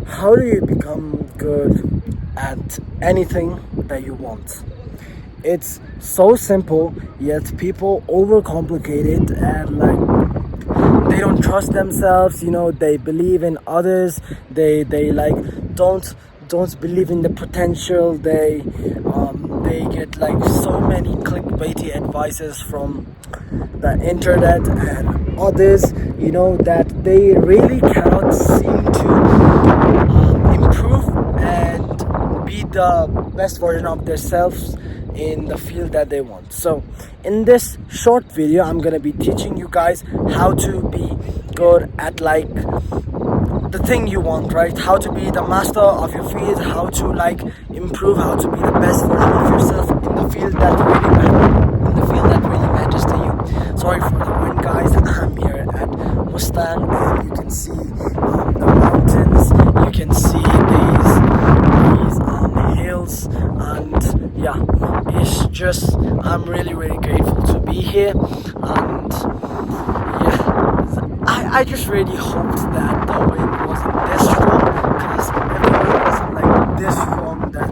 How do you become good at anything that you want? It's so simple, yet people overcomplicate it and they don't trust themselves. They believe in others. They don't believe in the potential. They get so many clickbaity advices from the internet and others. That they really cannot seem to improve and be the best version of themselves in the field that they want. So in this short video, I'm gonna be teaching you guys how to be good at the thing you want, right? How to be the master of your field, how to improve, how to be the best version of yourself in the field that really matters to you. Sorry for the wind, guys. I'm here at Mustang, and you can see the mountains. You can see these hills, and yeah, it's just I'm really grateful to be here, and yeah, I just really hoped that the wind wasn't this strong, because if the wind wasn't this strong, then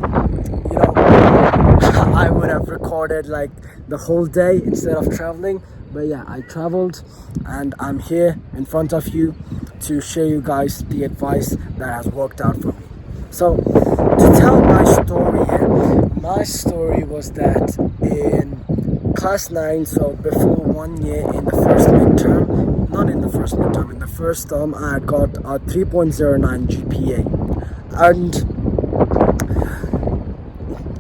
I would have recorded the whole day instead of traveling. But yeah, I traveled, and I'm here in front of you to share you guys the advice that has worked out for me. So to tell my story was that in class 9, so before 1 year, in the first midterm, not in the first midterm, in the first term, I got a 3.09 GPA, and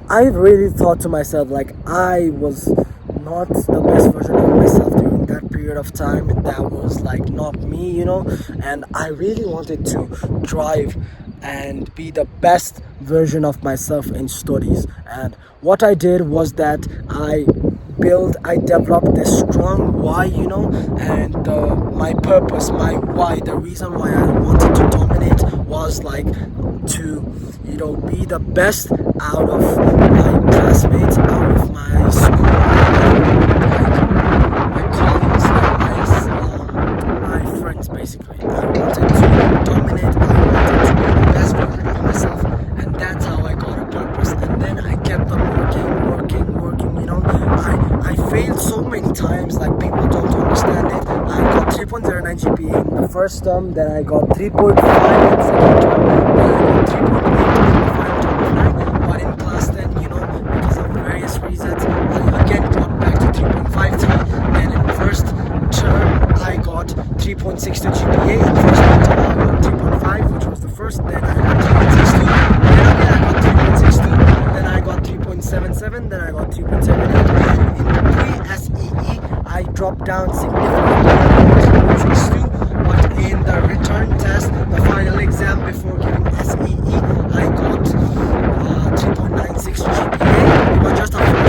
I really thought to myself, I was not the best version of myself during that period of time. That was not me, and I really wanted to drive and be the best version of myself in studies. And what I did was that I developed this strong why, and my purpose, my why, the reason why I wanted to dominate was to be the best out of my classmates, out of my school, my colleagues, my friends. Basically, I wanted to dominate. I wanted to be the best version of myself, and that's how I got a purpose. And then I kept on working. I failed so many times, people don't understand it. I got 3.09 GPA in the first term, then I got 3.5 in the second term, then I got 3.8 in the final term of 9. But in class 10, because of various reasons, I again got back to 3.53. Then in the first term, I got 3.62 GPA. In the first term, I got 3.5, which was the first. Then I got 3.62. Then again, I got 3.62. Then I got 3.77. Then I got 3.78. And in pre-SEE, I dropped down significantly to 3.62. But in the return test, the final exam before giving SEE, I got 3.96 GPA. But just after the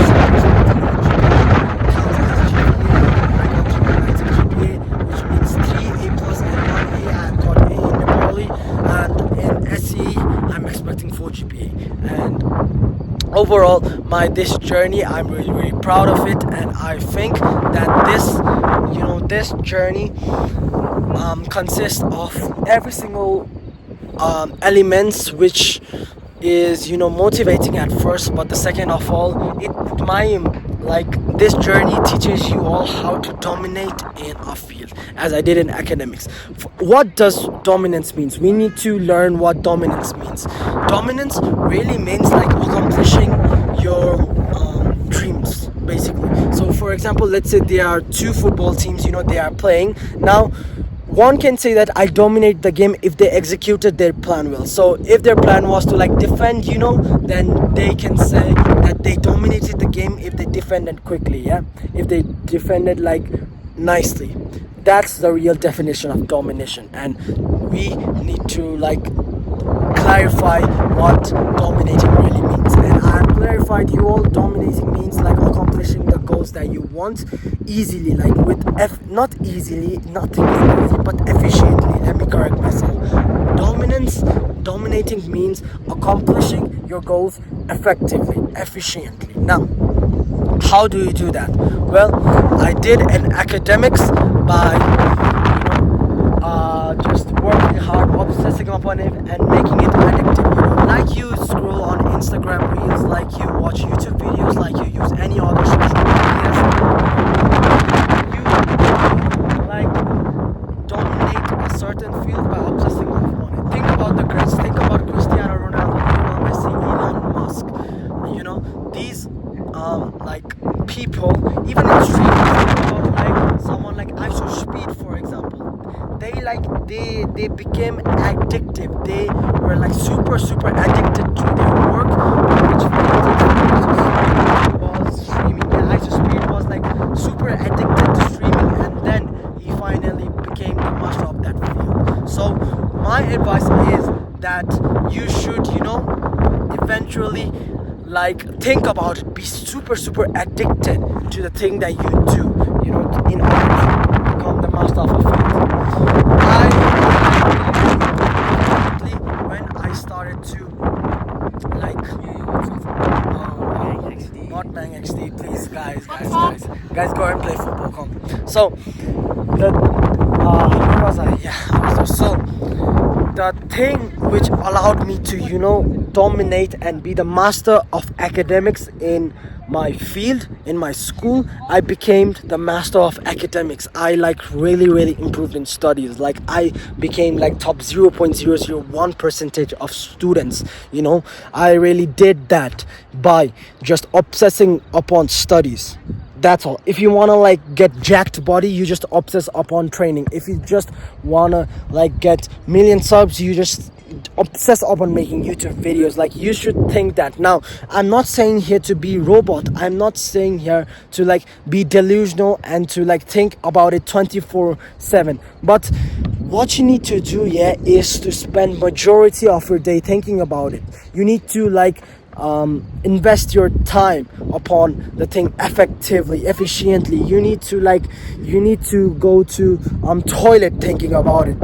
which means 3 A plus and 1 A. I got A in Nepali, and in SE I'm expecting 4 GPA. And overall, this journey, I'm really proud of it, and I think that this journey consists of every single elements, which is motivating at first, but the second of all, this journey teaches you all how to dominate in a field, as I did in academics. What does dominance means? We need to learn what dominance means. Dominance really means accomplishing your dreams, basically. So for example, let's say there are two football teams, they are playing now. One can say that I dominate the game if they executed their plan well. So if their plan was to defend, then they can say that they dominated the game if they defended quickly, yeah? If they defended nicely. That's the real definition of domination. And we need to clarify what dominating really means. And I've clarified you all. Dominating means accomplishing the goals that you want easily, not easily, nothing is easy, but efficiently. Let me correct myself. Dominating means accomplishing your goals effectively, efficiently. Now, how do you do that? Well, I did an academics by just working hard, obsessing upon it, and making it addictive. Like you scroll on Instagram reels, like you watch YouTube videos, like you use any other social medias, you like dominate a certain field by obsessing upon it. Think about the greats. Think about Cristiano Ronaldo, Lionel Messi, Elon Musk. These like people, even in streaming, think about like someone like ISO Speed, for example. They became addictive. They were like super addicted to their work, which was streaming. Yeah, ISO Speed was like super addicted to streaming, and then he finally became the master of that field. So my advice is that you should, eventually like think about, be super addicted to the thing that you do, in order to become the master of a field. When I started to like not Bang XD, please guys, go and play football, come. So the where was I? Yeah, so the thing which allowed me to dominate and be the master of academics in my field, in my school, I became the master of academics. I really improved in studies. Like I became like top 0.001% of students. I really did that by just obsessing upon studies. That's all. If you want to like get jacked body, you just obsess upon training. If you just want to like get million subs, you just obsess upon making YouTube videos. Like you should think that. Now, I'm not saying here to be robot. I'm not saying here to like be delusional and to like think about it 24/7. But what you need to do, is to spend majority of your day thinking about it. You need to like invest your time upon the thing effectively, efficiently. You need to go to toilet thinking about it.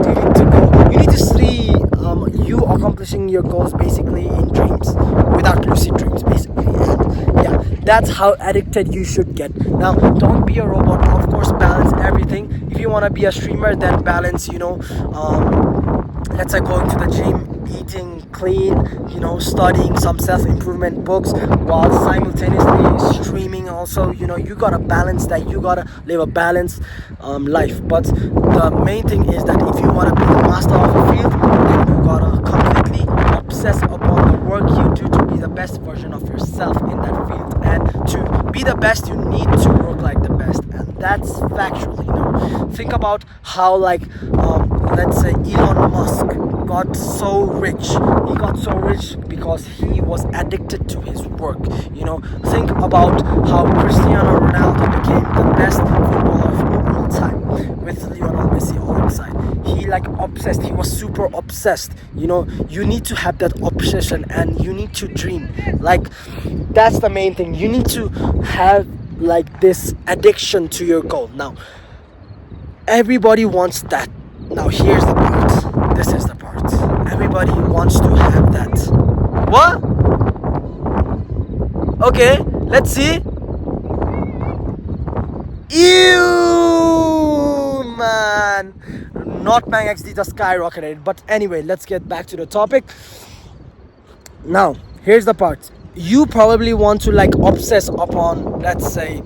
You need to see you accomplishing your goals basically in dreams, without lucid dreams basically. And yeah, that's how addicted you should get. Now, don't be a robot. Of course, balance everything. If you want to be a streamer, then balance, let's say going to the gym, eating clean, studying some self-improvement books while simultaneously streaming also. You gotta balance that. You gotta live a balanced life. But the main thing is that if you want to be the master of a field, then you gotta completely obsess upon the work you do to be the best version of yourself in that field. And to be the best, you need to work like the best. And that's factual. Think about how like let's say Elon Musk got so rich. He got so rich because he was addicted to his work. Think about how Cristiano Ronaldo became the best footballer of all time with Lionel Messi alongside. He like obsessed. He was super obsessed. You need to have that obsession and you need to dream. Like that's the main thing. You need to have like this addiction to your goal. Now, everybody wants that. Now here's the part. This is the part. Everybody wants to have that. What? Okay, let's see. Ew, man. Not Bang XD just skyrocketed. But anyway, let's get back to the topic. Now, here's the part. You probably want to like obsess upon, let's say,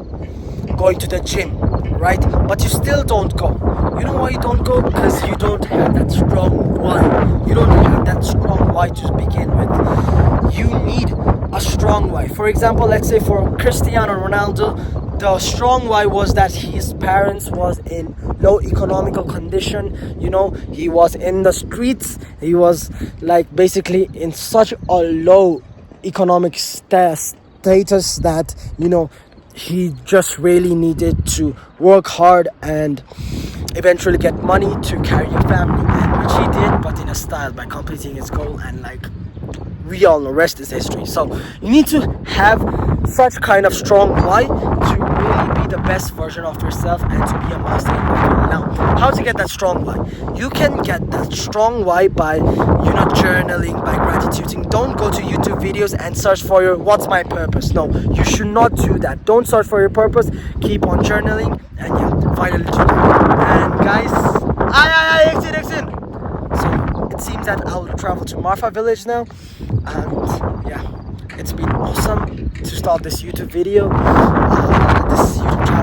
going to the gym, right? But you still don't go. You know why you don't go? Because you don't have that strong why. You don't have that strong why to begin with. You need a strong why. For example, let's say for Cristiano Ronaldo, the strong why was that his parents was in low economical condition. He was in the streets. He was like basically in such a low economic status that he just really needed to work hard and eventually get money to carry a family, and which he did, but in a style, by completing his goal. And like we all know, rest is history. So you need to have such kind of strong why to really be the best version of yourself and to be a master in the field. Now, how to get that strong why? You can get that strong why by journaling, by gratituding. Don't go to YouTube videos and search for your what's my purpose. No, you should not do that. Don't search for your purpose. Keep on journaling and finally do that. And guys, exit. it seems that I'll travel to Marfa village now. And yeah, it's been awesome to start this YouTube video, this YouTube channel.